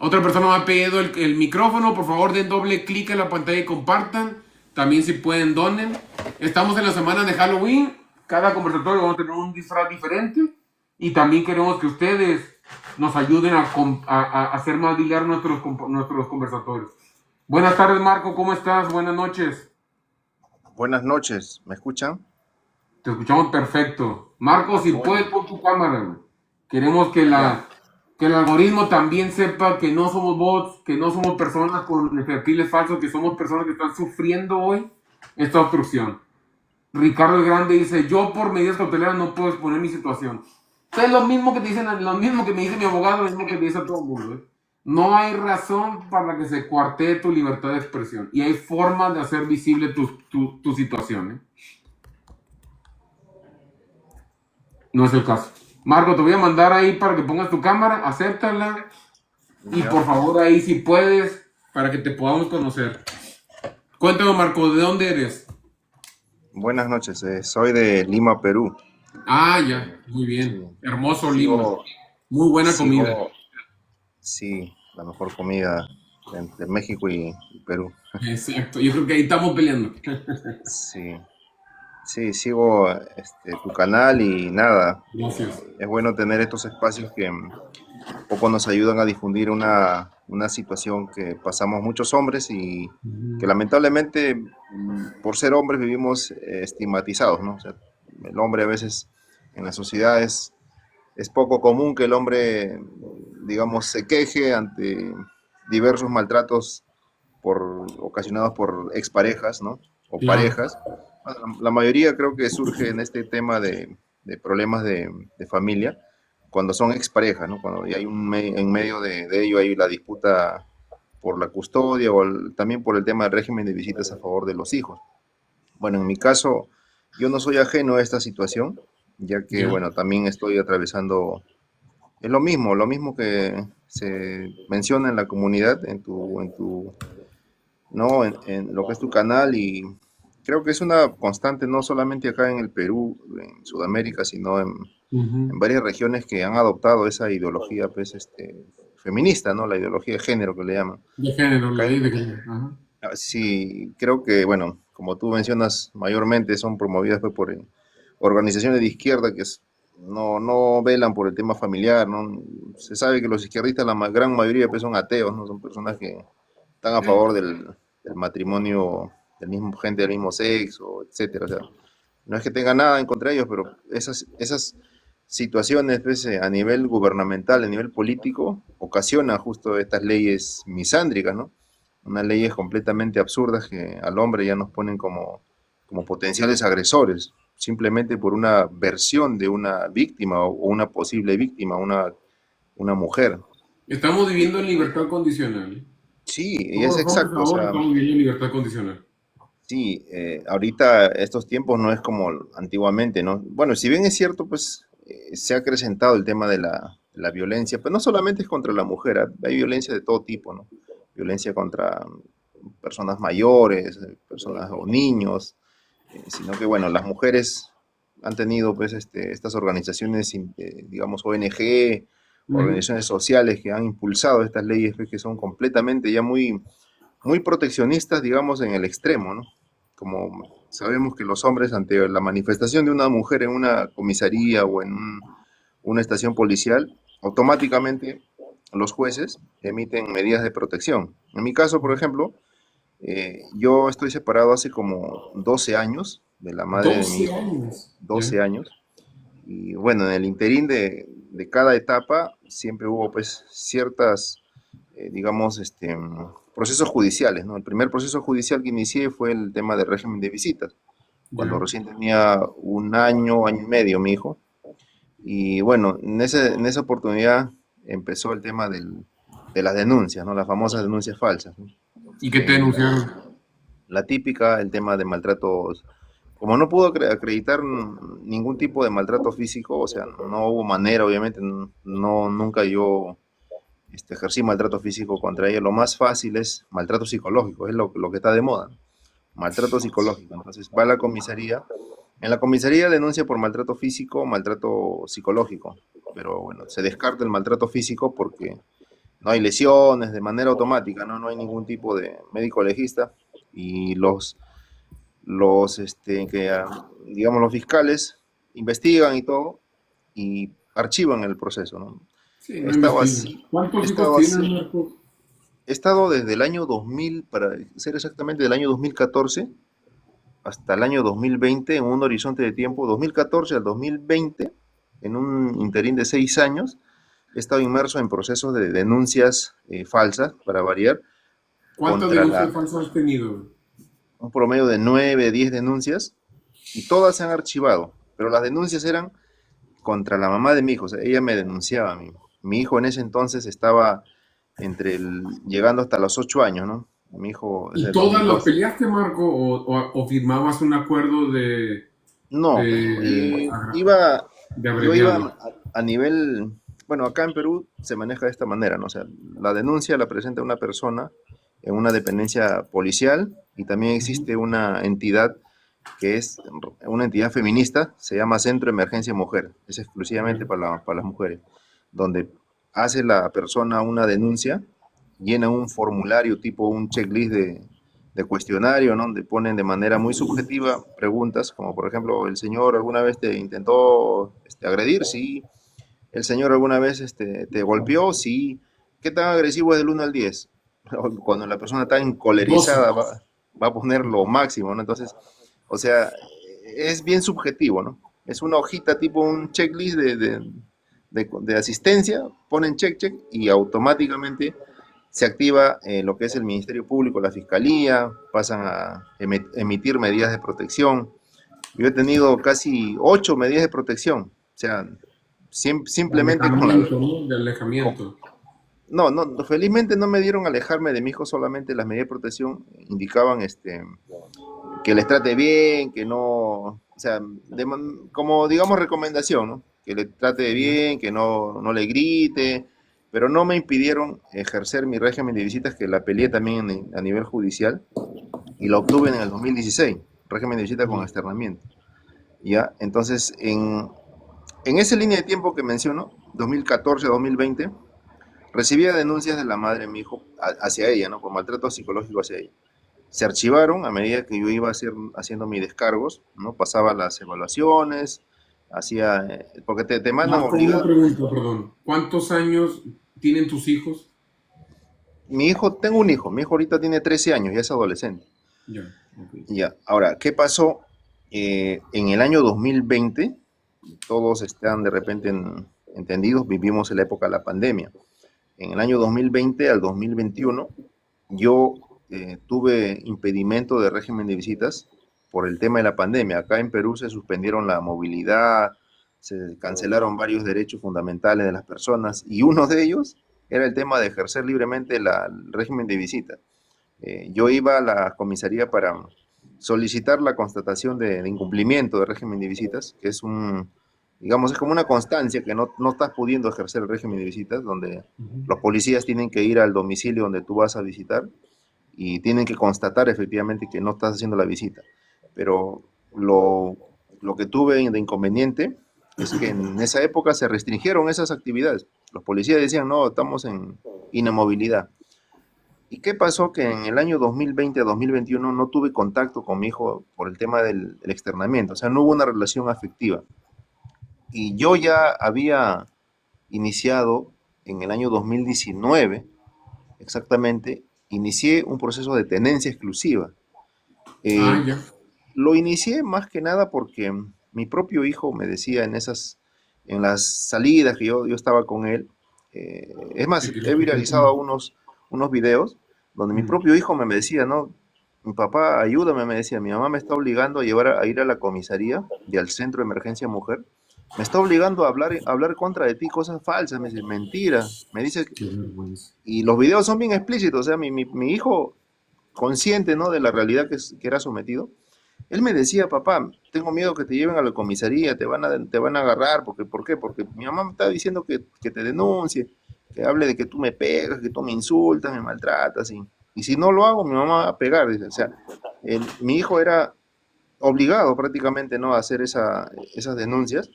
Otra persona me ha pedido el micrófono. Por favor, den doble clic en la pantalla y compartan. También si pueden, donen. Estamos en la semana de Halloween. Cada conversatorio vamos a tener un disfraz diferente. Y también queremos que ustedes nos ayuden a hacer más brillar nuestros conversatorios. Buenas tardes, Marco. ¿Cómo estás? Buenas noches. Buenas noches, ¿me escuchan? Te escuchamos perfecto. Marco, si puedes, Bueno, pon tu cámara, güey. Queremos ya, que el algoritmo también sepa que no somos bots, que no somos personas con perfiles falsos, que somos personas que están sufriendo hoy esta obstrucción. Ricardo el Grande dice, yo por medidas cautelares no puedo exponer mi situación. Es lo mismo que te dicen, lo mismo que me dice mi abogado, lo mismo que te dice a todo el mundo. ¿Eh? No hay razón para que se cuartee tu libertad de expresión. Y hay formas de hacer visible tu situación. ¿Eh? No es el caso. Marco, te voy a mandar ahí para que pongas tu cámara, acéptala. Y ya. por favor ahí si puedes, para que te podamos conocer. Cuéntame, Marco, ¿de dónde eres? Buenas noches, soy de Lima, Perú. Ah, Eh, ya, muy sí, bien. Hermoso Lima. sigo, Muy buena comida. sigo, sí, la mejor comida entre México y Perú. Exacto, yo creo que ahí estamos peleando. Sí, sí, sigo tu canal y nada, Gracias. es bueno tener estos espacios que poco nos ayudan a difundir una situación que pasamos muchos hombres y que lamentablemente por ser hombres vivimos estigmatizados, ¿no? O sea, el hombre a veces en las sociedades es poco común que el hombre, digamos, se queje ante diversos maltratos ocasionados por exparejas, ¿no? O Claro. parejas. Bueno, la mayoría creo que surge en este tema de problemas de familia, cuando son exparejas, ¿no? Cuando ya hay en medio de ello hay la disputa por la custodia o también por el tema del régimen de visitas a favor de los hijos. Bueno, en mi caso, yo no soy ajeno a esta situación, ya que, Ya. bueno, también estoy atravesando, es lo mismo que se menciona en la comunidad, ¿no? En lo que es tu canal y creo que es una constante no solamente acá en el Perú, en Sudamérica, sino en varias regiones que han adoptado esa ideología, pues, feminista, ¿no? La ideología de género que le llaman. De género, la Acá ley de género. Ajá. sí, creo que, bueno, como tú mencionas, mayormente son promovidas pues, por organizaciones de izquierda que no velan por el tema familiar, ¿no? Se sabe que los izquierdistas, gran mayoría pues, son ateos, ¿no? Son personas que están a favor del matrimonio del mismo gente del mismo sexo, etcétera. O sea, no es que tenga nada en contra de ellos, pero esas situaciones pues, a nivel gubernamental, a nivel político, ocasionan justo estas leyes misándricas, ¿no? Unas leyes completamente absurdas que al hombre ya nos ponen como potenciales agresores, simplemente por una versión de una víctima o una posible víctima, una mujer. Estamos viviendo en libertad condicional. ¿Eh? Sí, y Todos es los hombres exacto, o ahora sea, estamos viviendo en libertad condicional. sí, ahorita estos tiempos no es como antiguamente, ¿no? Bueno, si bien es cierto, pues se ha acrecentado el tema de la violencia, pero no solamente es contra la mujer, hay violencia de todo tipo, ¿no? Violencia contra personas mayores, personas o niños, sino que, bueno, las mujeres han tenido, pues, estas organizaciones, digamos, ONG, Ujú. organizaciones sociales que han impulsado estas leyes, pues, que son completamente ya muy proteccionistas, digamos, en el extremo, ¿no? Como sabemos que los hombres ante la manifestación de una mujer en una comisaría o en una estación policial, automáticamente los jueces emiten medidas de protección. En mi caso, por ejemplo, yo estoy separado hace como 12 años de la madre de mi 12 hijo, años. ¿Ya? 12 años, y bueno, en el interín de cada etapa siempre hubo pues ciertas, digamos, procesos judiciales, ¿no? El primer proceso judicial que inicié fue el tema del régimen de visitas, cuando ¿Ya? recién tenía un año y medio mi hijo. Y bueno, en esa oportunidad empezó el tema de las denuncias, ¿no? Las famosas denuncias falsas, ¿no? ¿Y qué te denunciaron? La típica, el tema de maltratos. Como no pudo acreditar ningún tipo de maltrato físico, o sea, no hubo manera, obviamente, no, nunca yo ejercí maltrato físico contra ella. Lo más fácil es maltrato psicológico, es lo que está de moda, ¿no? Maltrato psicológico. Entonces va a la comisaría. En la comisaría denuncia por maltrato físico, maltrato psicológico. Pero bueno, se descarta el maltrato físico porque no hay lesiones de manera automática, ¿no? No hay ningún tipo de médico legista y digamos, los fiscales investigan y todo y archivan el proceso, ¿no? Sí, He no estado investigan. así, he ¿Cuántos hijos estado tienen, así, Marcos? he estado desde el año 2000, para ser exactamente del año 2014 hasta el año 2020, en un horizonte de tiempo, 2014 al 2020, en un interín de 6 años, he estado inmerso en procesos de denuncias falsas, para variar, ¿Cuántas contra denuncias falsas has tenido? un promedio de 9, 10 denuncias, y todas se han archivado, pero las denuncias eran contra la mamá de mi hijo, o sea, ella me denunciaba a mí. Mi hijo en ese entonces estaba llegando hasta los 8 años, ¿no? Mi hijo es ¿Y del todas las 2002. peleaste, Marco? ¿O firmabas un acuerdo No, de, iba, de yo iba abreviado? a nivel, bueno, acá en Perú se maneja de esta manera, ¿no? O sea, la denuncia la presenta una persona en una dependencia policial y también Ujú. existe una entidad que es una entidad feminista, se llama Centro de Emergencia Mujer, es exclusivamente Ya. para las mujeres, donde hace la persona una denuncia, llena un formulario tipo un checklist de cuestionario, ¿no? Donde ponen de manera muy subjetiva preguntas, como por ejemplo, ¿el señor alguna vez te intentó agredir? Sí. ¿El señor alguna vez te golpeó? Sí. ¿Qué tan agresivo es del 1 al 10? Cuando la persona está 12. encolerizada va a poner lo máximo, ¿no? Entonces, o sea, es bien subjetivo, ¿no? Es una hojita tipo un checklist de asistencia, ponen check, check y automáticamente se activa lo que es el Ministerio Público, la Fiscalía, pasan a emitir medidas de protección. Yo he tenido casi 8 medidas de protección, o sea, De simplemente alejamiento, ¿no? De con- alejamiento. no, no, felizmente no me dieron alejarme de mi hijo, solamente las medidas de protección indicaban que les trate bien, que no, o sea, como digamos recomendación, ¿no? Que le trate Ya. bien, que no le grite, pero no me impidieron ejercer mi régimen de visitas, que la peleé también a nivel judicial y la obtuve en el 2016, régimen de visita con Ya. externamiento. ¿Ya? Entonces, en esa línea de tiempo que menciono, 2014-2020, recibía denuncias de la madre de mi hijo hacia ella, ¿no? Por maltrato psicológico hacia ella. Se archivaron a medida que yo iba haciendo mis descargos, ¿no? Pasaba las evaluaciones, porque te mandan Marco, una obligado. pregunta, perdón. ¿Cuántos años tienen tus hijos? Tengo un hijo, mi hijo ahorita tiene 13 años, ya es adolescente. Ya, ok. Ya, ahora, ¿qué pasó? En el año 2020, todos están de repente entendidos, vivimos en la época de la pandemia. En el año 2020 al 2021, yo tuve impedimento de régimen de visitas por el tema de la pandemia. Acá en Perú se suspendieron la movilidad, se cancelaron varios derechos fundamentales de las personas y uno de ellos era el tema de ejercer libremente el régimen de visita. Yo iba a la comisaría para solicitar la constatación de incumplimiento del régimen de visitas, que es digamos, es como una constancia que no estás pudiendo ejercer el régimen de visitas, donde Ujú. los policías tienen que ir al domicilio donde tú vas a visitar y tienen que constatar efectivamente que no estás haciendo la visita. Pero lo que tuve de inconveniente es que en esa época se restringieron esas actividades. Los policías decían, no, estamos en inamovilidad. ¿Y qué pasó? Que en el año 2020 a 2021 no tuve contacto con mi hijo por el tema del externamiento, o sea, no hubo una relación afectiva. Y yo ya había iniciado en el año 2019, exactamente, inicié un proceso de tenencia exclusiva. Ah, Eh, ya. lo inicié más que nada porque mi propio hijo me decía en las salidas que yo estaba con él, es Te más, quiero he escuchar viralizado con... unos videos donde mi Mm. propio hijo me decía, no, mi papá, ayúdame, me decía, mi mamá me está obligando a ir a la comisaría y al centro de emergencia mujer, me está obligando a hablar contra de ti cosas falsas, me dice, mentira, me dice, Qué vergüenza. y los videos son bien explícitos, o sea, mi hijo consciente, ¿no? De la realidad que era sometido, él me decía, papá, tengo miedo que te lleven a la comisaría, te van a agarrar, ¿por qué? Porque mi mamá me está diciendo que te denuncie, que hable de que tú me pegas, que tú me insultas, me maltratas, y si no lo hago, mi mamá va a pegar, dice. O sea, mi hijo era obligado prácticamente, ¿no? A hacer esas denuncias,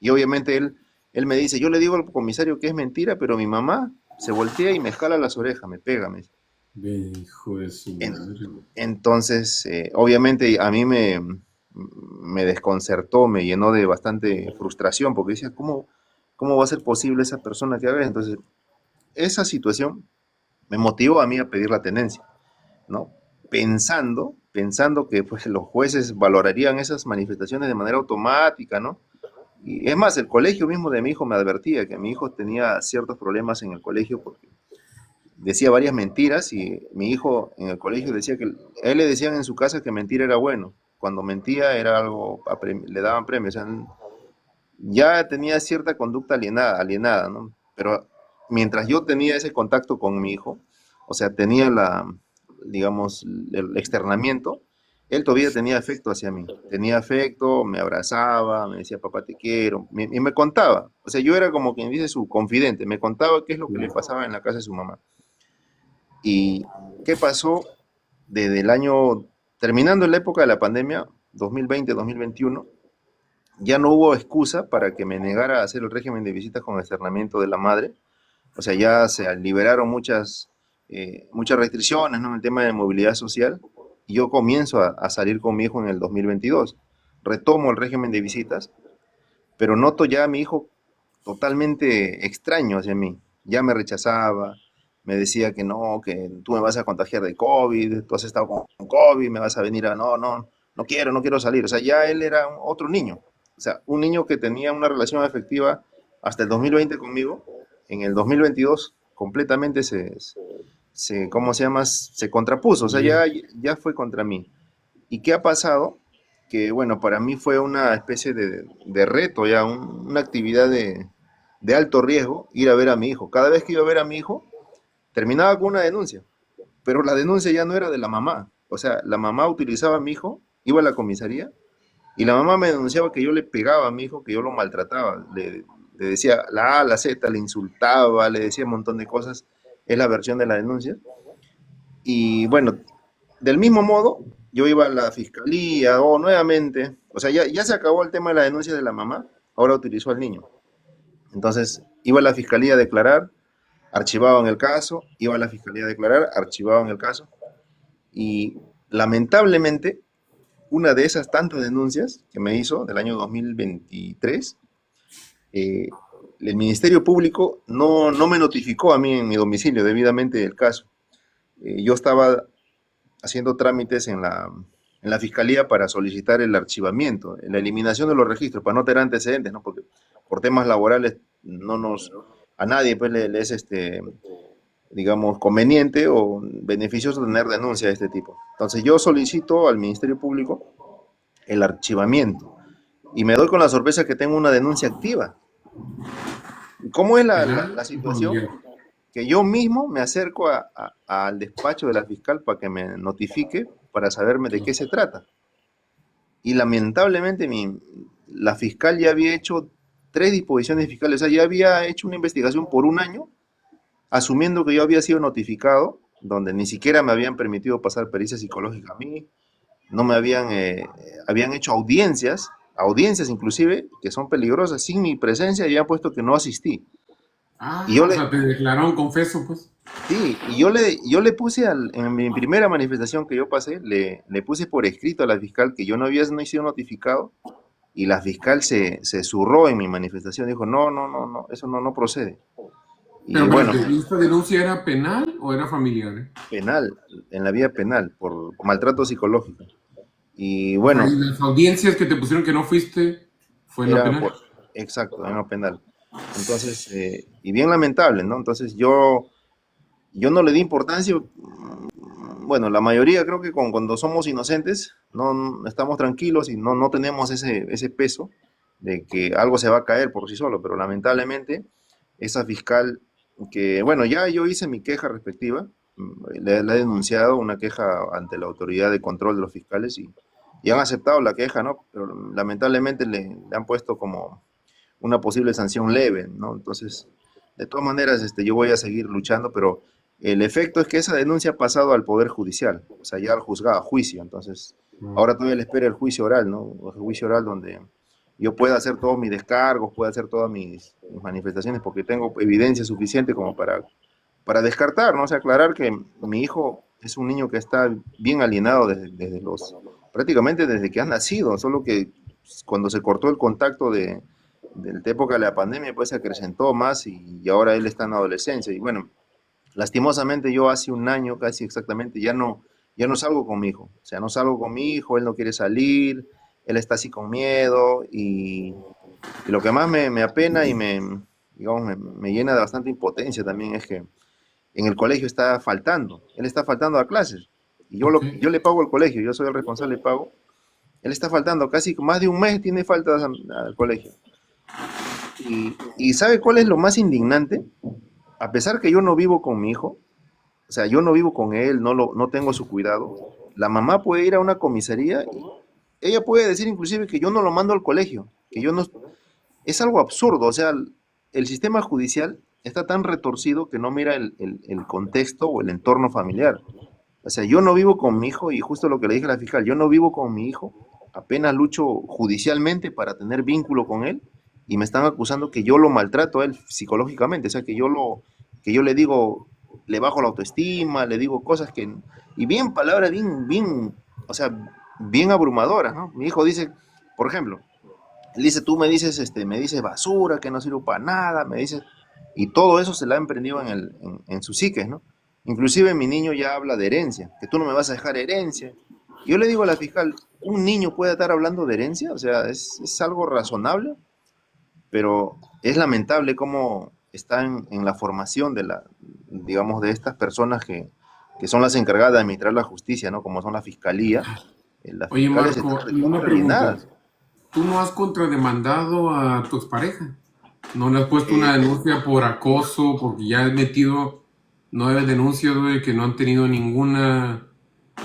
y obviamente él me dice, yo le digo al comisario que es mentira, pero mi mamá se voltea y me jala las orejas, me pega, me dice. Hijo de su En- madre. entonces, obviamente a mí me desconcertó, me llenó de bastante frustración, porque decía, ¿cómo va a ser posible esa persona que haga? Entonces, esa situación me motivó a mí a pedir la tenencia, ¿no? Pensando que pues, los jueces valorarían esas manifestaciones de manera automática, ¿no? Y es más, el colegio mismo de mi hijo me advertía que mi hijo tenía ciertos problemas en el colegio porque decía varias mentiras y mi hijo en el colegio decía que a él le decían en su casa que mentir era bueno. Cuando mentía era algo, le daban premios. O sea, ya tenía cierta conducta alienada, ¿no? Pero mientras yo tenía ese contacto con mi hijo, o sea, tenía digamos, el externamiento, él todavía tenía afecto hacia mí. Tenía afecto, me abrazaba, me decía, papá, te quiero, y me contaba. O sea, yo era como quien dice su confidente, me contaba qué es lo que le pasaba en la casa de su mamá. ¿Y qué pasó desde el año, terminando la época de la pandemia, 2020-2021? Ya no hubo excusa para que me negara a hacer el régimen de visitas con externamiento de la madre. O sea, ya se liberaron muchas restricciones, ¿no? En el tema de movilidad social. Y yo comienzo a salir con mi hijo en el 2022. Retomo el régimen de visitas, pero noto ya a mi hijo totalmente extraño hacia mí. Ya me rechazaba, me decía que no, que tú me vas a contagiar de COVID, tú has estado con COVID, me vas a venir a, no quiero salir. O sea, ya él era otro niño. O sea, un niño que tenía una relación afectiva hasta el 2020 conmigo, en el 2022 completamente ¿cómo se llama? Se contrapuso, o sea, ya fue contra mí. ¿Y qué ha pasado? Que bueno, para mí fue una especie de reto, ya una actividad de alto riesgo ir a ver a mi hijo. Cada vez que iba a ver a mi hijo, terminaba con una denuncia, pero la denuncia ya no era de la mamá. O sea, la mamá utilizaba a mi hijo, iba a la comisaría y la mamá me denunciaba que yo le pegaba a mi hijo, que yo lo maltrataba. Le decía la A, la Z, le insultaba, le decía un montón de cosas. Es la versión de la denuncia. Y bueno, del mismo modo, yo iba a la fiscalía o nuevamente, o sea, ya se acabó el tema de la denuncia de la mamá, ahora utilizó al niño. Entonces, iba a la fiscalía a declarar, archivaban el caso, iba a la fiscalía a declarar, archivaban el caso. Y lamentablemente, una de esas tantas denuncias que me hizo del año 2023, eh, el Ministerio Público no me notificó a mí en mi domicilio debidamente el caso. Yo estaba haciendo trámites en la fiscalía para solicitar el archivamiento, la eliminación de los registros, para no tener antecedentes, ¿no? Porque por temas laborales a nadie pues le es digamos, conveniente o beneficioso tener denuncia de este tipo. Entonces yo solicito al Ministerio Público el archivamiento y me doy con la sorpresa que tengo una denuncia activa. ¿Cómo es la Penal y situación? familiar. Que yo mismo me acerco al despacho de la fiscal para que me notifique, para saberme de qué se trata. Y lamentablemente la fiscal ya había hecho 3 disposiciones fiscales, o sea, ya había hecho una investigación por un año, asumiendo que yo había sido notificado, donde ni siquiera me habían permitido pasar pericia psicológica a mí, no me habían hecho audiencias inclusive, que son peligrosas, sin mi presencia, y habían puesto que no asistí. Y Ah, yo o le, sea, te declararon confeso, pues. Sí, y yo le puse en mi primera manifestación que yo pasé, le puse por escrito a la fiscal que yo no sido notificado y la fiscal se zurró en mi manifestación, dijo, no, eso no procede. Pero Y bueno, espérate, ¿y esta denuncia era penal o era familiar? penal, en la vía penal, por maltrato psicológico. Y O sea, bueno, y las audiencias que te pusieron que no fuiste, fue en la era penal. exacto, en lo penal. Entonces, y bien lamentable, ¿no? Entonces yo no le di importancia. Bueno, la mayoría creo que cuando somos inocentes no estamos tranquilos y no tenemos ese peso de que algo se va a caer por sí solo, pero lamentablemente esa fiscal que, bueno, ya yo hice mi queja respectiva, le he denunciado una queja ante la autoridad de control de los fiscales y han aceptado la queja, ¿no? Pero lamentablemente le han puesto como una posible sanción leve, ¿no? Entonces, de todas maneras, yo voy a seguir luchando, pero el efecto es que esa denuncia ha pasado al Poder Judicial, o sea, ya al juzgado, a juicio. Entonces, Mm. ahora todavía le espera el juicio oral, ¿no? El juicio oral donde yo pueda hacer todos mis descargos, pueda hacer todas mis manifestaciones, porque tengo evidencia suficiente como para para descartar, ¿no? O sea, aclarar que mi hijo es un niño que está bien alienado desde prácticamente desde que ha nacido, solo que cuando se cortó el contacto de la época de la pandemia, pues se acrecentó más y ahora él está en adolescencia. Y bueno, lastimosamente yo hace un año casi exactamente ya no salgo con mi hijo. O sea, no salgo con mi hijo, él no quiere salir, él está así con miedo y lo que más me apena y digamos, me llena de bastante impotencia también es que en el colegio está faltando, él está faltando a clases. Y Ok. yo le pago al colegio, yo soy el responsable de pago. Él está faltando casi más de un mes, tiene faltas al colegio. Y ¿sabe cuál es lo más indignante? A pesar que yo no vivo con mi hijo, o sea, yo no vivo con él, no tengo su cuidado, la mamá puede ir a una comisaría y ella puede decir inclusive que yo no lo mando al colegio, que yo no... Es algo absurdo, o sea, el sistema judicial está tan retorcido que no mira el contexto o el entorno familiar. O sea, yo no vivo con mi hijo y justo lo que le dije a la fiscal, yo no vivo con mi hijo, apenas lucho judicialmente para tener vínculo con él y me están acusando que yo lo maltrato a él psicológicamente, o sea, que yo le digo, le bajo la autoestima, le digo cosas que, y bien palabras, bien, o sea, bien abrumadoras, ¿no? Mi hijo dice, por ejemplo, él dice, tú me dices basura, que no sirvo para nada, me dices, y todo eso se le ha emprendido en su psique, ¿no? Inclusive mi niño ya habla de herencia, que tú no me vas a dejar herencia. Yo le digo a la fiscal, ¿un niño puede estar hablando de herencia? O sea, es algo razonable, pero es lamentable cómo están en la formación digamos, de estas personas que son las encargadas de administrar la justicia, ¿no? Como son la fiscalía. Las Oye, fiscales Marco, están y una recontra pregunta. alienadas. ¿Tú no has contrademandado a tu expareja? ¿No le has puesto Eh, una denuncia por acoso? Porque ya has metido 9 denuncias, güey, que no han tenido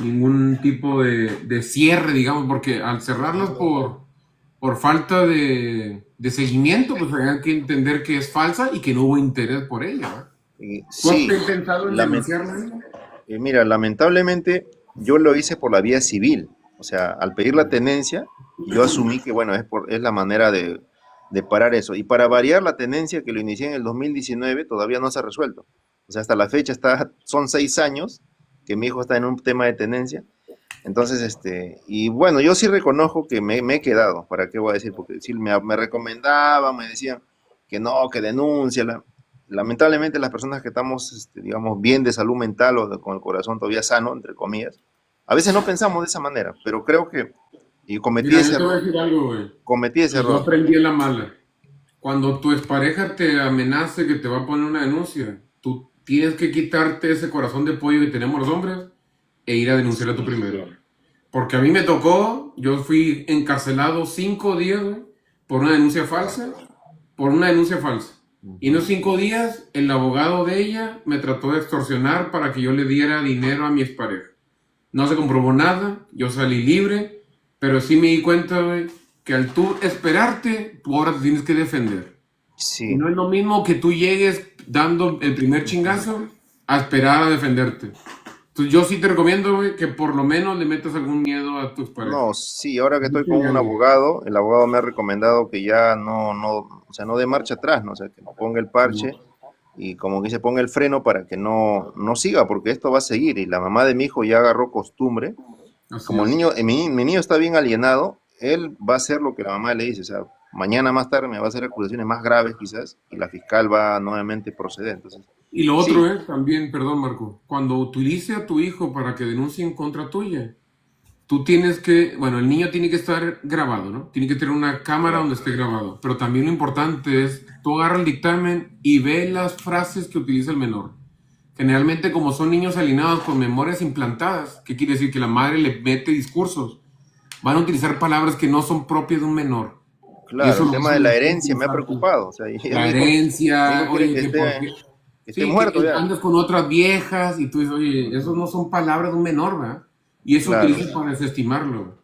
ningún tipo de cierre, digamos, porque al cerrarlas por falta de seguimiento, pues hay que entender que es falsa y que no hubo interés por ella, ¿verdad? ¿Tú has sí, intentado en lament- denunciarla? mira, lamentablemente yo lo hice por la vía civil. O sea, al pedir la tenencia, yo asumí que, bueno, es la manera de parar eso. Y para variar la tenencia que lo inicié en el 2019, todavía no se ha resuelto. O sea, hasta la fecha son 6 años que mi hijo está en un tema de tenencia. Entonces, y bueno, yo sí reconozco que me he quedado, ¿para qué voy a decir? Porque sí me recomendaban, me decían que no, que denúnciala. Lamentablemente las personas que estamos, digamos, bien de salud mental con el corazón todavía sano, entre comillas, a veces no pensamos de esa manera, pero creo que y Mira, yo te voy a decir algo, güey. cometí ese Y yo error. aprendí en la mala. Cuando tu expareja te amenace que te va a poner una denuncia, tú tienes que quitarte ese corazón de pollo que tenemos los hombres e ir a denunciarla tú Sí, primero. Porque a mí me tocó, yo fui encarcelado 5 días, güey, por una denuncia falsa, por una denuncia falsa. Y en los 5 días, el abogado de ella me trató de extorsionar para que yo le diera dinero a mi expareja. No se comprobó nada, yo salí libre, pero sí me di cuenta, güey, que al tú esperarte, tú ahora te tienes que defender. Y sí. no es lo mismo que tú llegues dando el primer chingazo a esperar a defenderte. Entonces yo sí te recomiendo, güey, que por lo menos le metas algún miedo a tus parejas. No, sí, ahora que estoy con Dile un algo. abogado, el abogado me ha recomendado que ya o sea, no de marcha atrás, ¿no? O sea, que no ponga el parche y como que se ponga el freno para que no siga, porque esto va a seguir. Y la mamá de mi hijo ya agarró costumbre. Así Como el es. niño, mi niño está bien alienado, él va a hacer lo que la mamá le dice. O sea, mañana más tarde me va a hacer acusaciones más graves quizás y la fiscal va nuevamente a proceder. Entonces, Y lo otro sí, es también, perdón Marco, cuando utilice a tu hijo para que denuncie en contra tuya, tú tienes que, bueno, el niño tiene que estar grabado, ¿no? Tiene que tener una cámara claro, donde esté grabado. Pero también lo importante es, tú agarra el dictamen y ve las frases que utiliza el menor. Generalmente, como son niños alienados con memorias implantadas, ¿qué quiere decir? Que la madre le mete discursos. Van a utilizar palabras que no son propias de un menor. Y claro, eso el lo tema hace de un la herencia me ha estúpido. preocupado. O sea, La herencia, mi hijo quiere oye, que por qué. que esté Sí, muerto que ya. andas con otras viejas y tú dices, oye, eso no son palabras de un menor, ¿verdad? Y eso Claro, utiliza para desestimarlo.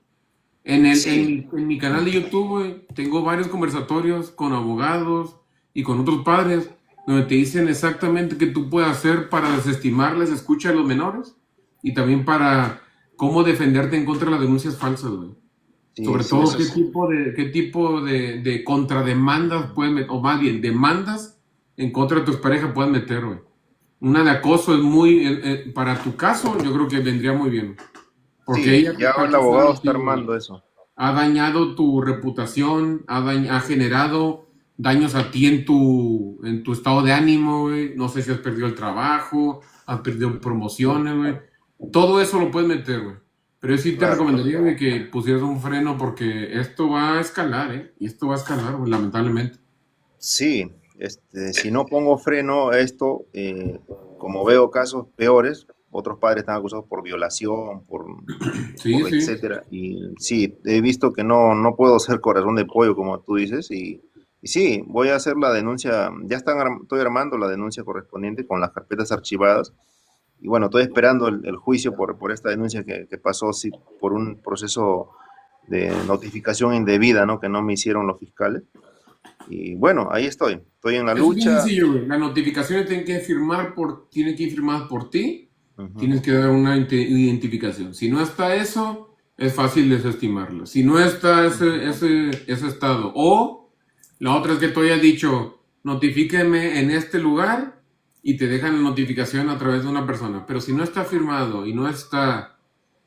sí, En mi canal de YouTube, güey, tengo varios conversatorios con abogados y con otros padres donde te dicen exactamente qué tú puedes hacer para desestimar las escuchas de los menores y también para cómo defenderte en contra de las denuncias falsas, güey. sí, Sobre sí, todo eso es. qué tipo de contrademandas puedes meter, o más bien, demandas en contra de tus parejas puedes meter, güey. Una de acoso es muy, para tu caso, yo creo que vendría muy bien. Porque Sí, ella te ya está el abogado acusando a está ti, güey. armando eso. Ha dañado tu reputación, ha generado daños a ti en tu estado de ánimo, güey. No sé si has perdido el trabajo, has perdido promociones, güey. Todo eso lo puedes meter, güey. Pero yo sí te Claro. recomendaría, güey, que pusieras un freno porque esto va a escalar, ¿eh? Y esto va a escalar, güey, lamentablemente. Sí, si no pongo freno a esto, como veo casos peores, otros padres están acusados por violación, Sí, por sí. etcétera. Y sí, he visto que no puedo ser corazón de pollo, como tú dices, y sí, voy a hacer la denuncia, estoy armando la denuncia correspondiente con las carpetas archivadas. Y bueno, estoy esperando el juicio por esta denuncia que pasó, sí, por un proceso de notificación indebida, ¿no? Que no me hicieron los fiscales. Y bueno, ahí estoy en la Eso es bien lucha. sencillo, güey. Las notificaciones tienen que ir firmadas por ti. Ujú. Tienes que dar una identificación. Si no está eso, es fácil desestimarlo. Si no está ese estado, o la otra es que tú hayas dicho, notifíqueme en este lugar y te dejan la notificación a través de una persona. Pero si no está firmado y no está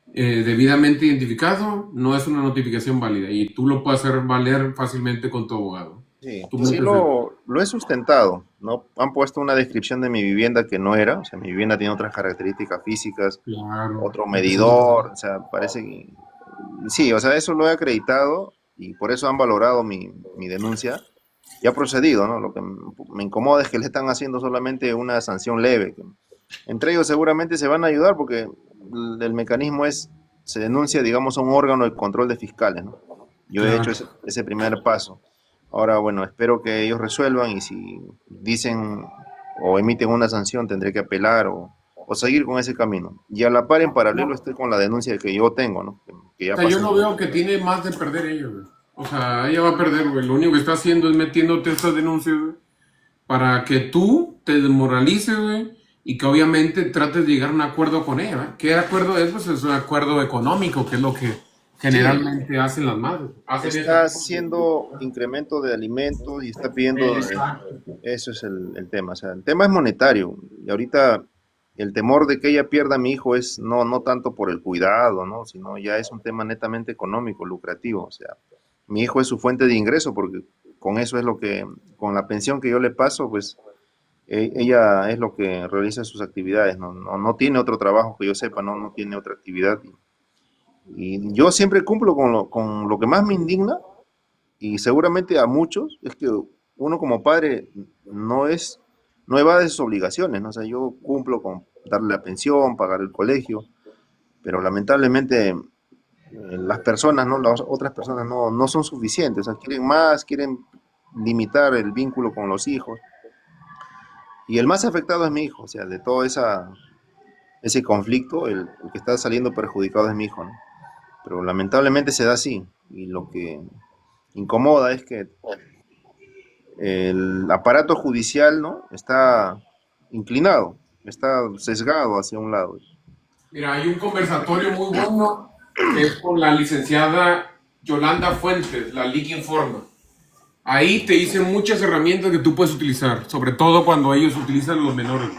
debidamente identificado, no es una notificación válida y tú lo puedes hacer valer fácilmente con tu abogado. Sí, Tú sí metes el... lo he sustentado, ¿no? Han puesto una descripción de mi vivienda que no era, o sea, mi vivienda tiene otras características físicas, Claro, otro empezando por medidor, o sea, parece que... Sí, o sea, eso lo he acreditado y por eso han valorado mi denuncia y ha procedido, ¿no? Lo que me incomoda es que le están haciendo solamente una sanción leve. Entre ellos seguramente se van a ayudar porque el mecanismo se denuncia, digamos, a un órgano de control de fiscales, ¿no? Yo he hecho claro. ese primer paso. Ahora, bueno, espero que ellos resuelvan y si dicen o emiten una sanción, tendré que apelar o seguir con ese camino. Y a la par, en paralelo, No, estoy con la denuncia que yo tengo, ¿no? Que o ya sea, yo pasé. no veo que tiene más de perder ella, güey. O sea, ella va a perder, güey. Lo único que está haciendo es metiéndote estas denuncias, güey, para que tú te desmoralices, güey, y que obviamente trates de llegar a un acuerdo con ella, ¿verdad? ¿Qué acuerdo es? Pues es un acuerdo económico, que es lo que Sí, generalmente hacen las madres. Hacen eso. está haciendo incremento de alimentos y está pidiendo, Exacto. eso es el tema, o sea, el tema es monetario y ahorita el temor de que ella pierda a mi hijo es no tanto por el cuidado, ¿no? Sino ya es un tema netamente económico, lucrativo, o sea, mi hijo es su fuente de ingreso porque con eso es lo que, con la pensión que yo le paso, pues ella es lo que realiza sus actividades, no tiene otro trabajo que yo sepa, no tiene otra actividad. Y yo siempre cumplo con lo que más me indigna y seguramente a muchos es que uno como padre no es, no evade sus obligaciones, ¿no? O sea, yo cumplo con darle la pensión, pagar el colegio, pero lamentablemente las personas, ¿no? Las otras personas no son suficientes, o sea, quieren más, quieren limitar el vínculo con los hijos. Y el más afectado es mi hijo, o sea, de todo ese conflicto, el que está saliendo perjudicado es mi hijo, ¿no? Pero lamentablemente se da así. Y lo que incomoda es que el aparato judicial, ¿no? Está inclinado, está sesgado hacia un lado. Mira, hay un conversatorio muy bueno que es con la licenciada Yolanda Fuentes, la Liga Informa. Ahí te dicen muchas herramientas que tú puedes utilizar, sobre todo cuando ellos utilizan los menores.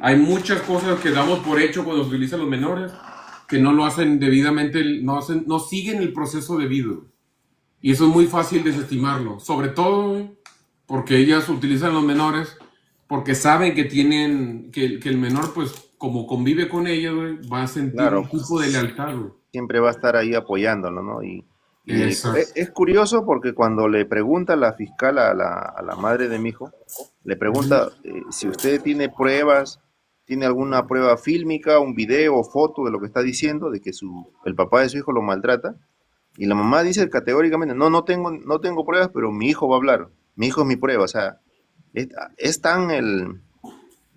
Hay muchas cosas que damos por hecho cuando se utilizan los menores que no lo hacen debidamente, no siguen el proceso debido. Y eso es muy fácil desestimarlo, sobre todo porque ellas utilizan los menores porque saben que tienen, que el menor, pues, como convive con ellas, güey, va a sentir Claro, un tipo de lealtad, güey. siempre va a estar ahí apoyándolo, ¿no? Exacto. Es curioso porque cuando le pregunta la fiscal a la madre de mi hijo, le pregunta si usted tiene pruebas, tiene alguna prueba fílmica, un video o foto de lo que está diciendo, de que el papá de su hijo lo maltrata. Y la mamá dice categóricamente, no tengo pruebas, pero mi hijo va a hablar. Mi hijo es mi prueba. O sea, es, es tan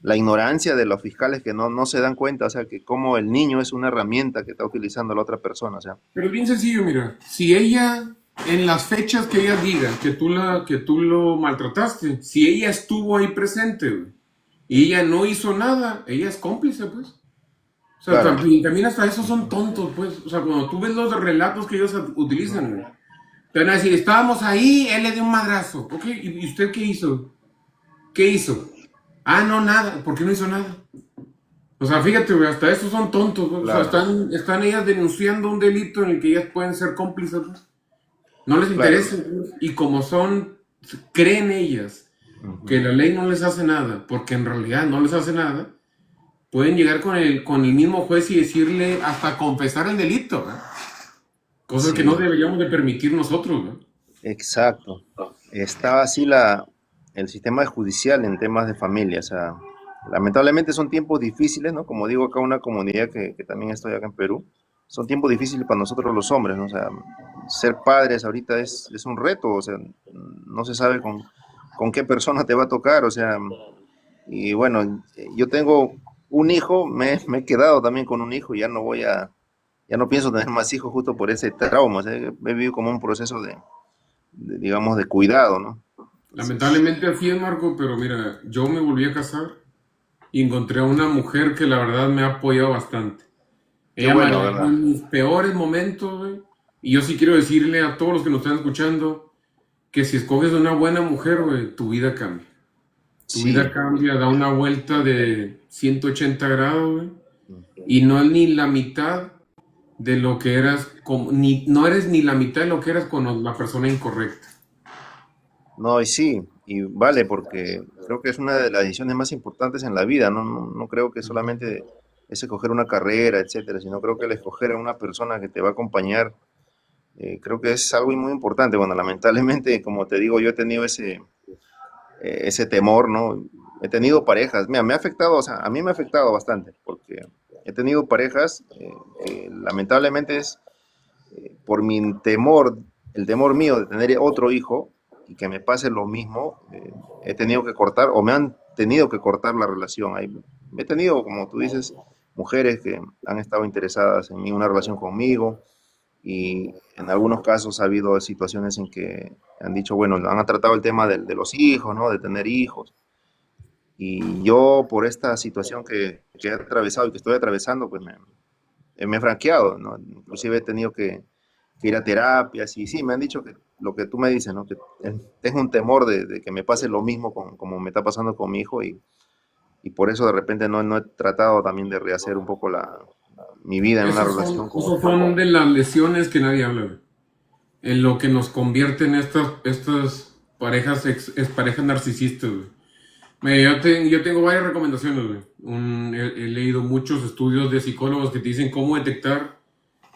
la ignorancia de los fiscales que no se dan cuenta, o sea, que como el niño es una herramienta que está utilizando la otra persona, o sea. Pero es bien sencillo, mira, si ella, en las fechas que ella diga que tú lo maltrataste, si ella estuvo ahí presente, güey, y ella no hizo nada, ella es cómplice, pues. O sea, Claro, también hasta esos son tontos, pues. O sea, cuando tú ves los relatos que ellos utilizan, güey, te van a decir, estábamos ahí, él le dio un madrazo. Ok, ¿y usted qué hizo? ¿Qué hizo? Ah, no, nada. ¿Por qué no hizo nada? O sea, fíjate, güey, hasta esos son tontos, güey. O sea, Claro, están ellas denunciando un delito en el que ellas pueden ser cómplices, güey. No les claro. interesa, güey. Y como son, creen ellas que Ujú. la ley no les hace nada, porque en realidad no les hace nada, pueden llegar con el mismo juez y decirle hasta confesar el delito, güey. Cosas que no Sí, deberíamos de permitir nosotros, güey. exacto. Está así el sistema judicial en temas de familia. O sea, lamentablemente son tiempos difíciles, ¿no? Como digo acá, una comunidad que también estoy acá en Perú, son tiempos difíciles para nosotros los hombres, ¿no? O sea, ser padres ahorita es un reto, o sea, no se sabe con qué persona te va a tocar, o sea, y bueno, yo tengo un hijo, me he quedado también con un hijo, ya no pienso tener más hijos justo por ese trauma, o sea, he vivido como un proceso digamos, de cuidado, ¿no? Entonces, Lamentablemente así es, Marco, pero mira, yo me volví a casar y encontré a una mujer que la verdad me ha apoyado bastante. qué Ella me bueno, ayudó ¿verdad? en mis peores momentos, güey. Y yo sí quiero decirle a todos los que nos están escuchando que si escoges una buena mujer, güey, tu vida cambia. Tu vida Sí, cambia, da una vuelta de 180 grados, güey. Y no es ni la mitad de lo que eras, no eres ni la mitad de lo que eras con la persona incorrecta. no, y sí, y vale, porque creo que es una de las decisiones más importantes en la vida, no creo que solamente es escoger una carrera, etcétera, sino creo que el escoger a una persona que te va a acompañar, creo que es algo muy importante. Bueno, lamentablemente, como te digo, yo he tenido ese temor, ¿no? He tenido parejas, mira, me ha afectado, o sea, a mí me ha afectado bastante, porque he tenido parejas que lamentablemente es por mi temor, el temor mío de tener otro hijo y que me pase lo mismo, he tenido que cortar o me han tenido que cortar la relación. He tenido, como tú dices, mujeres que han estado interesadas en mí, una relación conmigo, y en algunos casos ha habido situaciones en que han dicho, bueno, han tratado el tema de los hijos, ¿no? De tener hijos. Y yo, por esta situación que he atravesado y que estoy atravesando, pues me he franqueado, ¿no? Inclusive he tenido que ir a terapias y sí, me han dicho que lo que tú me dices, ¿no? Que tengo un temor de que me pase lo mismo como me está pasando con mi hijo y por eso de repente no he tratado también de rehacer un poco mi vida en una relación con Esos otro. son de las lesiones que nadie habla, güey. En lo que nos convierte en estas parejas, parejas narcisistas, güey. Mira, yo tengo varias recomendaciones, güey. He leído muchos estudios de psicólogos que te dicen cómo detectar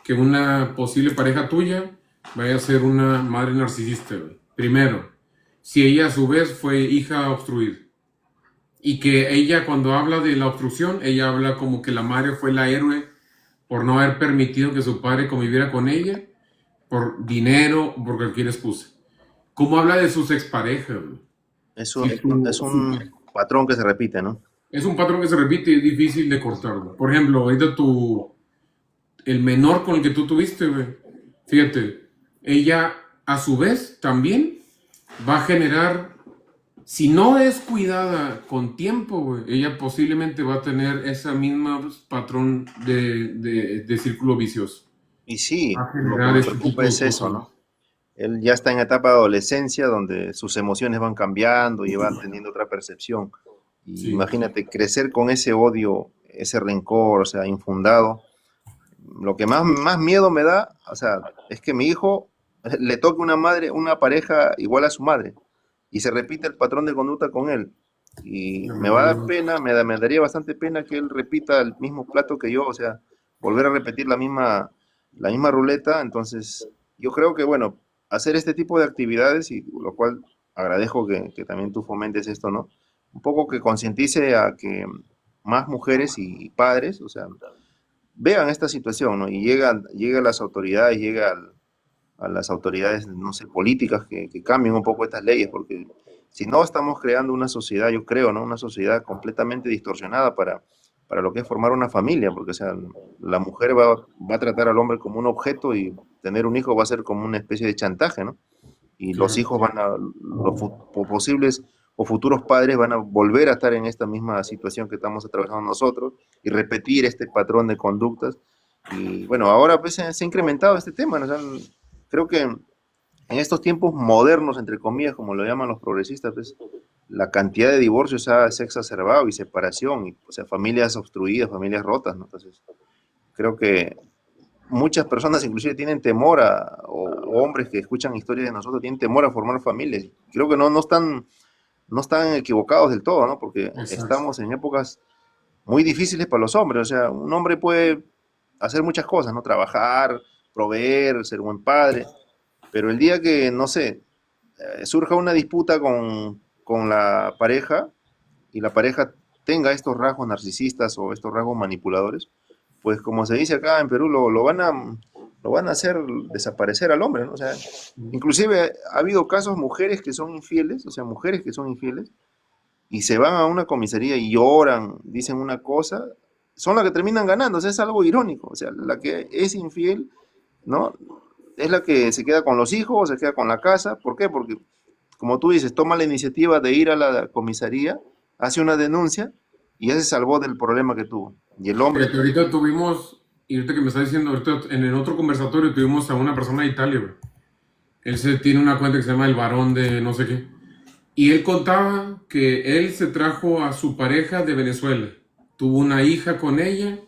que una posible pareja tuya vaya a ser una madre narcisista, güey. Primero, si ella a su vez fue hija obstruida. Y que ella cuando habla de la obstrucción, ella habla como que la madre fue la héroe por no haber permitido que su padre conviviera con ella, por dinero o por cualquier excusa. ¿Cómo habla de sus exparejas, güey? Si Es su un patrón que se repite, ¿no? Es un patrón que se repite y es difícil de cortarlo. Por ejemplo, ahorita el menor con el que tú tuviste, güey, fíjate, ella a su vez también va a generar, si no es cuidada con tiempo, güey, ella posiblemente va a tener ese mismo patrón de círculo vicioso. Y Va sí, a lo que generar me este preocupa tipo de es eso, cosas. ¿no? Él ya está en etapa de adolescencia donde sus emociones van cambiando y van teniendo otra percepción. Y Sí. imagínate crecer con ese odio, ese rencor, o sea, infundado. Lo que más miedo me da, o sea, es que mi hijo le toque una madre, una pareja igual a su madre y se repite el patrón de conducta con él. Y me va a dar Lamentablemente. pena, me daría bastante pena que él repita el mismo plato que yo, o sea, volver a repetir la misma ruleta. Entonces, yo creo que, bueno, hacer este tipo de actividades, y lo cual agradezco que también tú fomentes esto, ¿no? Un poco que concientice a que más mujeres y padres, o sea, vean esta situación, ¿no? Y llega a las autoridades, a las autoridades, no sé, políticas que cambien un poco estas leyes, porque si no estamos creando una sociedad, yo creo, ¿no? Una sociedad completamente distorsionada para lo que es formar una familia, porque, o sea, la mujer va a tratar al hombre como un objeto y tener un hijo va a ser como una especie de chantaje, ¿no? Y los Claro. hijos posibles o futuros padres van a volver a estar en esta misma situación que estamos atravesando nosotros y repetir este patrón de conductas. Y bueno, ahora pues se ha incrementado este tema, ¿no? O sea, creo que en estos tiempos modernos, entre comillas, como lo llaman los progresistas, pues, la cantidad de divorcios se ha exacerbado y separación, y, o sea, familias obstruidas, familias rotas, ¿no? Entonces, creo que muchas personas inclusive tienen temor o hombres que escuchan historias de nosotros tienen temor a formar familias. Creo que no están equivocados del todo, ¿no? Porque Exacto. estamos en épocas muy difíciles para los hombres. O sea, un hombre puede hacer muchas cosas, ¿no? Trabajar, proveer, ser buen padre, pero el día que, no sé, surja una disputa con la pareja y la pareja tenga estos rasgos narcisistas o estos rasgos manipuladores, pues como se dice acá en Perú, lo van a hacer desaparecer al hombre, ¿no? O sea, inclusive ha habido casos mujeres que son infieles, o sea, mujeres que son infieles, y se van a una comisaría y lloran, dicen una cosa, son las que terminan ganando, o sea, es algo irónico, o sea, la que es infiel, ¿no? Es la que se queda con los hijos, se queda con la casa, ¿por qué? Porque, como tú dices, toma la iniciativa de ir a la comisaría, hace una denuncia y ya se salvó del problema que tuvo. Y el hombre, Fíjate, ahorita tuvimos, y ahorita que me está diciendo, ahorita en el otro conversatorio tuvimos a una persona de Italia, güey. Él se tiene una cuenta que se llama El Varón de no sé qué. Y él contaba que él se trajo a su pareja de Venezuela. Tuvo una hija con ella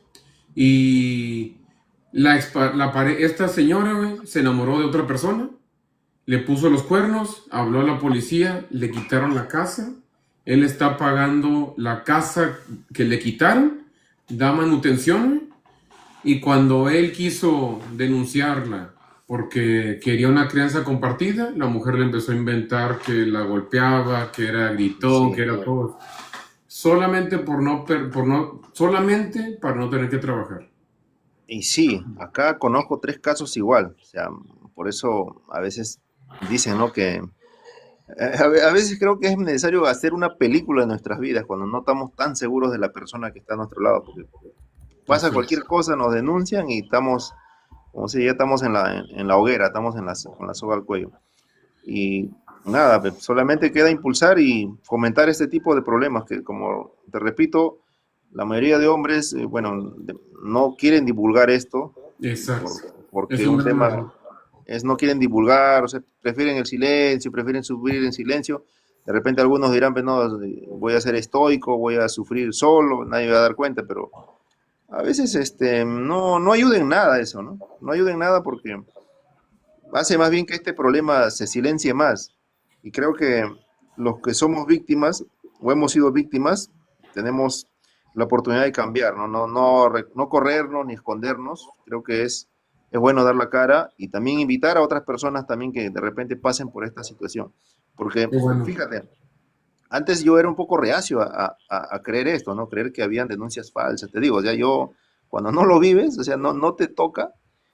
y esta señora, güey, se enamoró de otra persona, le puso los cuernos, habló a la policía, le quitaron la casa. Él está pagando la casa que le quitaron, da manutención, y cuando él quiso denunciarla porque quería una crianza compartida, la mujer le empezó a inventar que la golpeaba, que era gritón, que sí, era todo. Solamente solamente para no tener que trabajar. y sí, acá conozco 3 casos igual, o sea, por eso a veces dicen, ¿no? Que a veces creo que es necesario hacer una película de nuestras vidas cuando no estamos tan seguros de la persona que está a nuestro lado, porque pasa Así cualquier es. cosa, nos denuncian y estamos, como si ya estamos en la hoguera, estamos con la soga al cuello. Y nada, solamente queda impulsar y fomentar este tipo de problemas que, como te repito, la mayoría de hombres, bueno, no quieren divulgar esto por- Exacto. Es porque un un gran tema error. no quieren divulgar, o sea, prefieren el silencio, prefieren sufrir en silencio. De repente algunos dirán, pues no, voy a ser estoico, voy a sufrir solo, nadie me va a dar cuenta, pero a veces no ayuda en nada eso, ¿no? No ayuda en nada porque hace más bien que este problema se silencie más. Y creo que los que somos víctimas o hemos sido víctimas, tenemos la oportunidad de cambiar, ¿no? No corrernos ni escondernos. Creo que es bueno dar la cara y también invitar a otras personas también que de repente pasen por esta situación. Porque, Qué bueno. fíjate, antes yo era un poco reacio a creer esto, ¿no? Creer que habían denuncias falsas. Te digo, o sea, yo, cuando no lo vives, o sea, no te toca,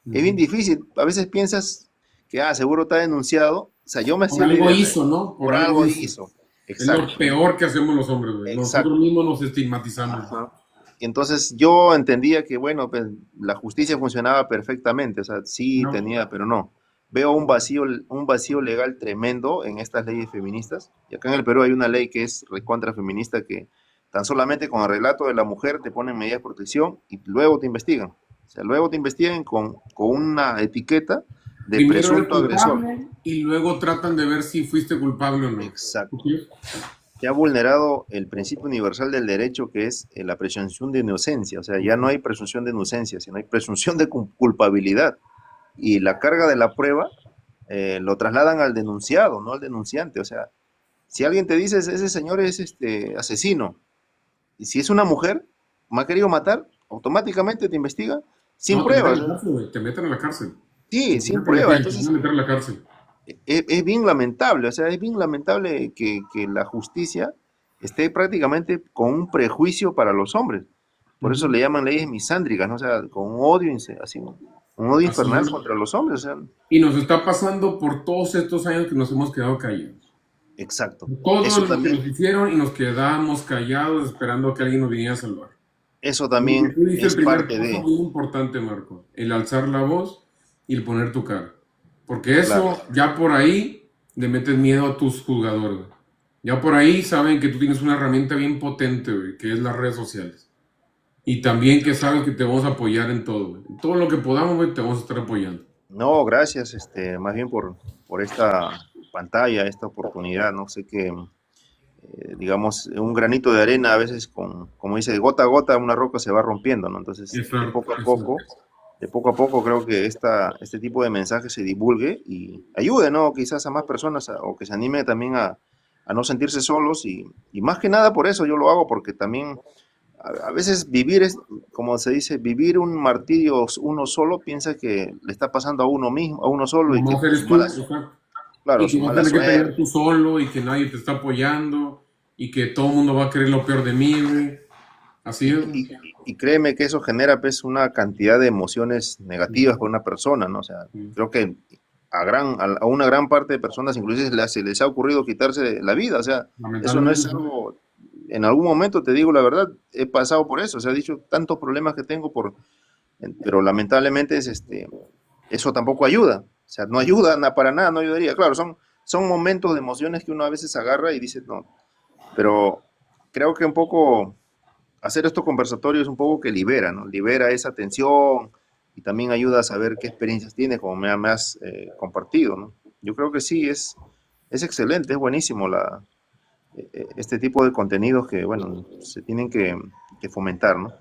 es bien Ujú. difícil. A veces piensas que, seguro está denunciado. O sea, yo me Por hacía la algo idea, hizo, ¿no? Por por algo algo hizo. hizo. Es lo Exacto, peor que hacemos los hombres, güey. Nosotros exacto. mismos nos estigmatizamos. Ajá. Y entonces yo entendía que, bueno, pues, la justicia funcionaba perfectamente, o sea, sí No. tenía, pero no. Veo un vacío legal tremendo en estas leyes feministas. Y acá en el Perú hay una ley que es recontra feminista que tan solamente con el relato de la mujer te ponen medidas de protección y luego te investigan. O sea, luego te investigan con una etiqueta de Primero eres presunto agresor. culpable y luego tratan de ver si fuiste culpable o no. Exacto. ¿Sí? Se ha vulnerado el principio universal del derecho, que es la presunción de inocencia. O sea, ya no hay presunción de inocencia, sino hay presunción de culpabilidad. Y la carga de la prueba lo trasladan al denunciado, no al denunciante. O sea, si alguien te dice ese señor es asesino, y si es una mujer, me ha querido matar, automáticamente te investiga sin No, te meten pruebas. a la cárcel, güey. Te meten a la cárcel. Sí, sin Imagínate pruebas. te van Entonces, a meter a la cárcel. es bien lamentable, o sea, es bien lamentable que la justicia esté prácticamente con un prejuicio para los hombres. Por eso Ujú. le llaman leyes misándricas, ¿no? O sea, con un odio, así, un odio Así infernal es. contra los hombres, o sea, Y nos está pasando por todos estos años que nos hemos quedado callados. exacto. Todo Eso lo que también, nos hicieron y nos quedamos callados esperando que alguien nos viniera a salvar. eso Lo que también tú dices, el es primer parte paso de, muy importante, Marco, el alzar la voz y el poner tu cara. Porque claro. eso ya por ahí le metes miedo a tus jugadores, güey. Ya por ahí saben que tú tienes una herramienta bien potente, güey, que es las redes sociales. Y también que sabes que te vamos a apoyar en todo, güey. En todo lo que podamos, güey, te vamos a estar apoyando. No, gracias, más bien por esta pantalla, esta oportunidad, no sé qué. digamos, un granito de arena a veces como dice, de gota a gota una roca se va rompiendo, ¿no? Entonces, Exacto, exacto. de poco a poco creo que este tipo de mensaje se divulgue y ayude, ¿no? Quizás a más personas o que se anime también a no sentirse solos y más que nada por eso yo lo hago, porque también a veces vivir es, como se dice, vivir un martirio uno solo, piensa que le está pasando a uno mismo, a uno solo y que Nomás eres tú, exacto. claro, Y su que vas a mala tener que pelear suerte. tú solo y que nadie te está apoyando y que todo el mundo va a querer lo peor de mí, güey. Así es, güey. Y créeme que eso genera pues una cantidad de emociones negativas para una persona, ¿no? O sea, Sí. creo que a una gran parte de personas inclusive se les ha ocurrido quitarse la vida, o sea, eso no es Lamentablemente, sí. algo, en algún momento te digo la verdad, he pasado por eso, o sea, he dicho tantos problemas que tengo pero lamentablemente eso tampoco ayuda, o sea, no ayuda para nada, no ayudaría, claro, son momentos de emociones que uno a veces agarra y dice, no, pero creo que un poco hacer estos conversatorios un poco que libera, ¿no? Libera esa tensión y también ayuda a saber qué experiencias tienes, como me has compartido, ¿no? Yo creo que sí, es excelente, es buenísimo este tipo de contenidos que, bueno, se tienen que fomentar, ¿no?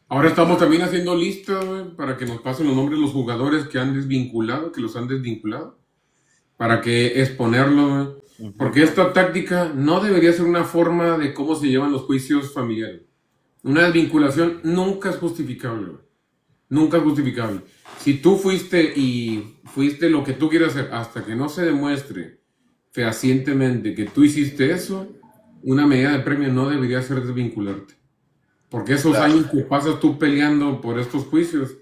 Ahora estamos también haciendo listas, güey, para que nos pasen los nombres de los jugadores que han desvinculado, que los han desvinculado, para que exponerlo, güey. Ujú. Porque esta táctica no debería ser una forma de cómo se llevan los juicios familiares. Una desvinculación nunca es justificable, güey. Nunca es justificable. Si tú fuiste lo que tú quieras hacer hasta que no se demuestre fehacientemente que tú hiciste eso, una medida de premio no debería ser desvincularte. Porque esos Claro, años que pasas tú peleando por estos juicios,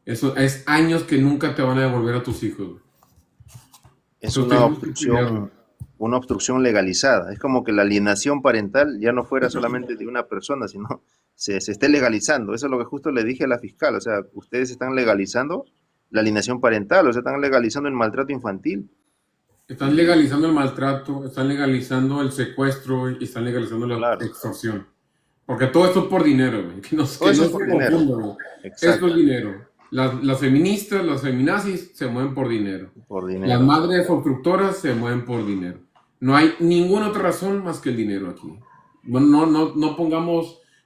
eso es años que nunca te van a devolver a tus hijos. es Entonces tenemos que cuidarlo. una obstrucción legalizada. Es como que la alienación parental ya no fuera solamente de una persona, sino se esté legalizando. Eso es lo que justo le dije a la fiscal. O sea, ustedes están legalizando la alienación parental, o sea, están legalizando el maltrato infantil. Están Y legalizando el maltrato, están legalizando el secuestro y están legalizando la claro, extorsión. Porque todo esto es por dinero, güey. todo Que eso no es se por dinero. confunda, güey. Esto es Exacto, dinero. Las feministas, las feminazis se mueven por dinero. por Las dinero, madres exacto. obstructoras se mueven por dinero. No hay ninguna otra razón más que el dinero aquí. Bueno,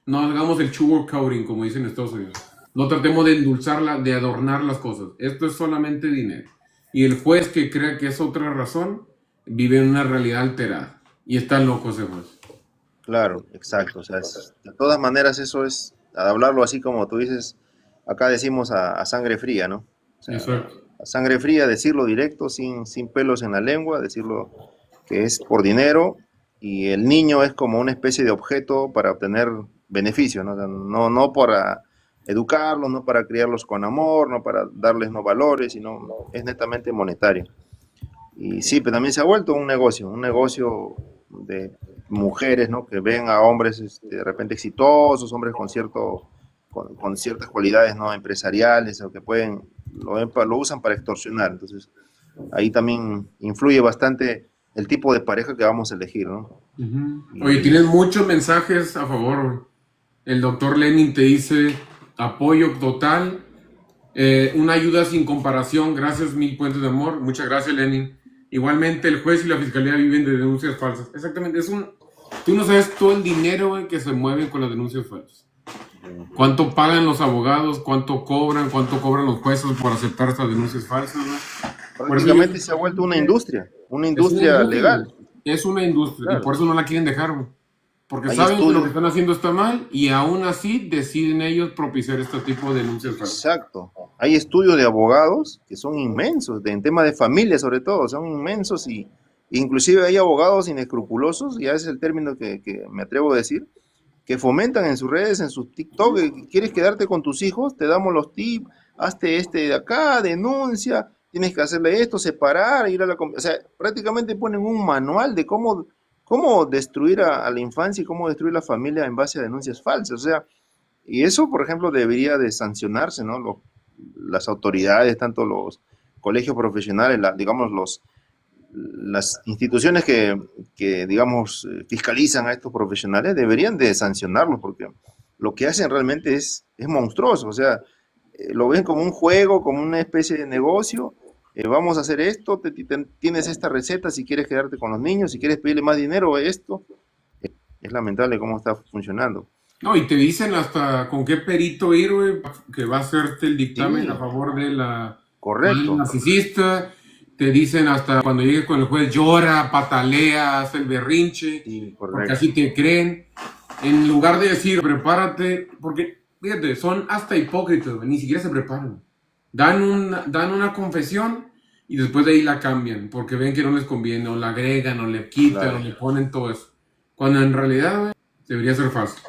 no hagamos el sugarcoating, como dicen en Estados Unidos. No tratemos de endulzarla, de adornar las cosas. Esto es solamente dinero. Y el juez que crea que es otra razón, vive en una realidad alterada. Y está loco ese juez. Claro, exacto. O sea, de todas maneras eso es, al hablarlo así como tú dices, acá decimos a sangre fría, ¿no? O sea, Exacto. a sangre fría, decirlo directo, sin pelos en la lengua, decirlo que es por dinero y el niño es como una especie de objeto para obtener beneficio, ¿no? O sea, no para educarlos, no para criarlos con amor, no para darles no valores, sino es netamente monetario. Y sí, pero también se ha vuelto un negocio de mujeres, ¿no? Que ven a hombres de repente exitosos, hombres con ciertas cualidades, ¿no? Empresariales, o que lo usan para extorsionar. Entonces, ahí también influye bastante el tipo de pareja que vamos a elegir, ¿no? Ujú. Oye, Y tienes muchos mensajes a favor. El doctor Lenin te dice apoyo total, una ayuda sin comparación. Gracias, Mil Puentes de Amor. Muchas gracias, Lenin. Igualmente, el juez y la fiscalía viven de denuncias falsas. Exactamente, tú no sabes todo el dinero, güey, que se mueve con las denuncias falsas. ¿Cuánto pagan los abogados? ¿Cuánto cobran los jueces por aceptar estas denuncias falsas, güey? Por eso yo prácticamente se ha vuelto una es una industria industria, güey. legal. Es una industria. Y Claro, por eso no la quieren dejar, güey. Porque hay saben que lo que estudios. están haciendo está mal y aún así deciden ellos propiciar este tipo de denuncias falsas. Exacto. Hay estudios de abogados que son inmensos, en tema de familia sobre todo, son inmensos y inclusive hay abogados inescrupulosos, ya es el término que me atrevo a decir, que fomentan en sus redes, en sus TikTok, quieres quedarte con tus hijos, te damos los tips, hazte este de acá, denuncia, tienes que hacerle esto, separar, ir a o sea, prácticamente ponen un manual de cómo destruir a la infancia y cómo destruir la familia en base a denuncias falsas. O sea, y eso, por ejemplo, debería de sancionarse, ¿no? Las autoridades, tanto los colegios profesionales, digamos, las instituciones digamos, fiscalizan a estos profesionales, deberían de sancionarlos, porque lo que hacen realmente es monstruoso. O sea, lo ven como un juego, como una especie de negocio, vamos a hacer esto, tienes esta receta si quieres quedarte con los niños, si quieres pedirle más dinero, esto. Es lamentable cómo está funcionando. No, y te dicen hasta con qué perito ir, güey, que va a hacerte el dictamen a Sí, favor de la del correcto. narcisista. Te dicen hasta cuando llegues con el juez, llora, patalea, hace el berrinche, Sí, porque correcto. así te creen. En lugar de decir, prepárate, porque, fíjate, son hasta hipócritas, güey, ni siquiera se preparan. Dan una confesión y después de ahí la cambian, porque ven que no les conviene, o la agregan, o le quitan, o Claro, le ponen todo eso. Cuando en realidad, güey, debería ser fácil.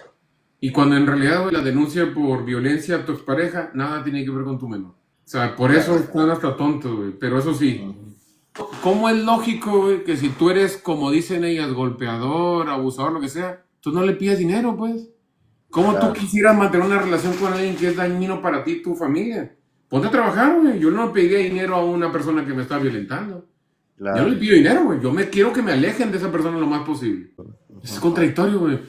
Y cuando en realidad, güey, la denuncia por violencia a tu expareja, nada tiene que ver con tu menor. O sea, por eso claro. están hasta tontos, güey. Pero eso sí, Ujú. ¿cómo es lógico, güey, que si tú eres, como dicen ellas, golpeador, abusador, lo que sea, tú no le pides dinero, pues? ¿Cómo tú Claro, quisieras mantener una relación con alguien que es dañino para ti y tu familia? Ponte a trabajar, güey. Yo no pediría dinero a una persona que me está violentando. Yo no le claro. pido dinero, güey. Yo me quiero que me alejen de esa persona lo más posible. Es contradictorio, güey.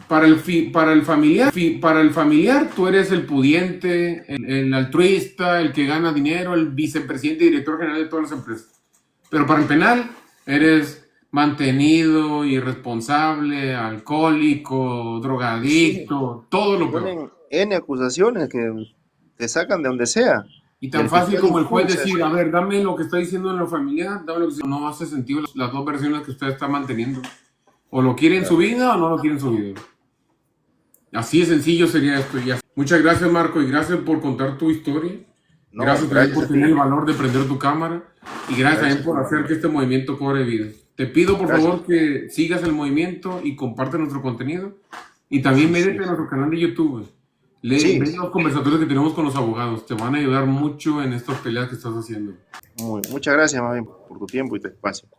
Para el familiar, tú eres el pudiente, el altruista, el que gana dinero, el vicepresidente y director general de todas las empresas. Pero para el penal, eres mantenido, irresponsable, alcohólico, Sí, drogadicto, todo te lo peor. ponen N acusaciones que te sacan de donde sea. Y Y tan el fácil fiscal como el juez impulsa decir, a así. ver, dame lo que está diciendo en lo familiar, dame lo que no hace sentido las dos versiones que usted está manteniendo. O lo quiere en su Claro. vida o no lo quiere en su vida. Así de sencillo sería esto. Muchas gracias, Marco, y gracias por contar tu historia. No, Gracias también gracias por a tener el ti. valor de prender tu cámara. Y gracias Gracias también a ti, por hacer Manuel. que este movimiento cobre vida. Te pido, por Gracias. favor, que sigas el movimiento y comparte nuestro contenido. Y también Sí, métete sí. en nuestro canal de YouTube. Lee, Sí, ve los conversatorios que tenemos con los abogados. Te van a ayudar mucho en estas peleas que estás haciendo. muchas gracias, más bien, por tu tiempo y tu espacio.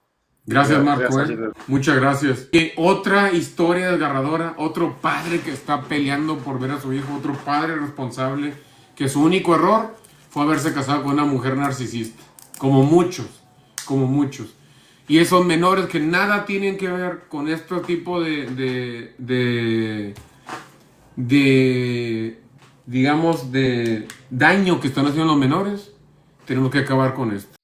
Gracias, Voy a Marco, ¿eh? salir de... Muchas gracias. Y otra historia desgarradora, otro padre que está peleando por ver a su hijo, otro padre responsable, que su único error fue haberse casado con una mujer narcisista, como muchos, como muchos. Y esos menores que nada tienen que ver con este tipo digamos, de daño que están haciendo los menores, tenemos que acabar con esto.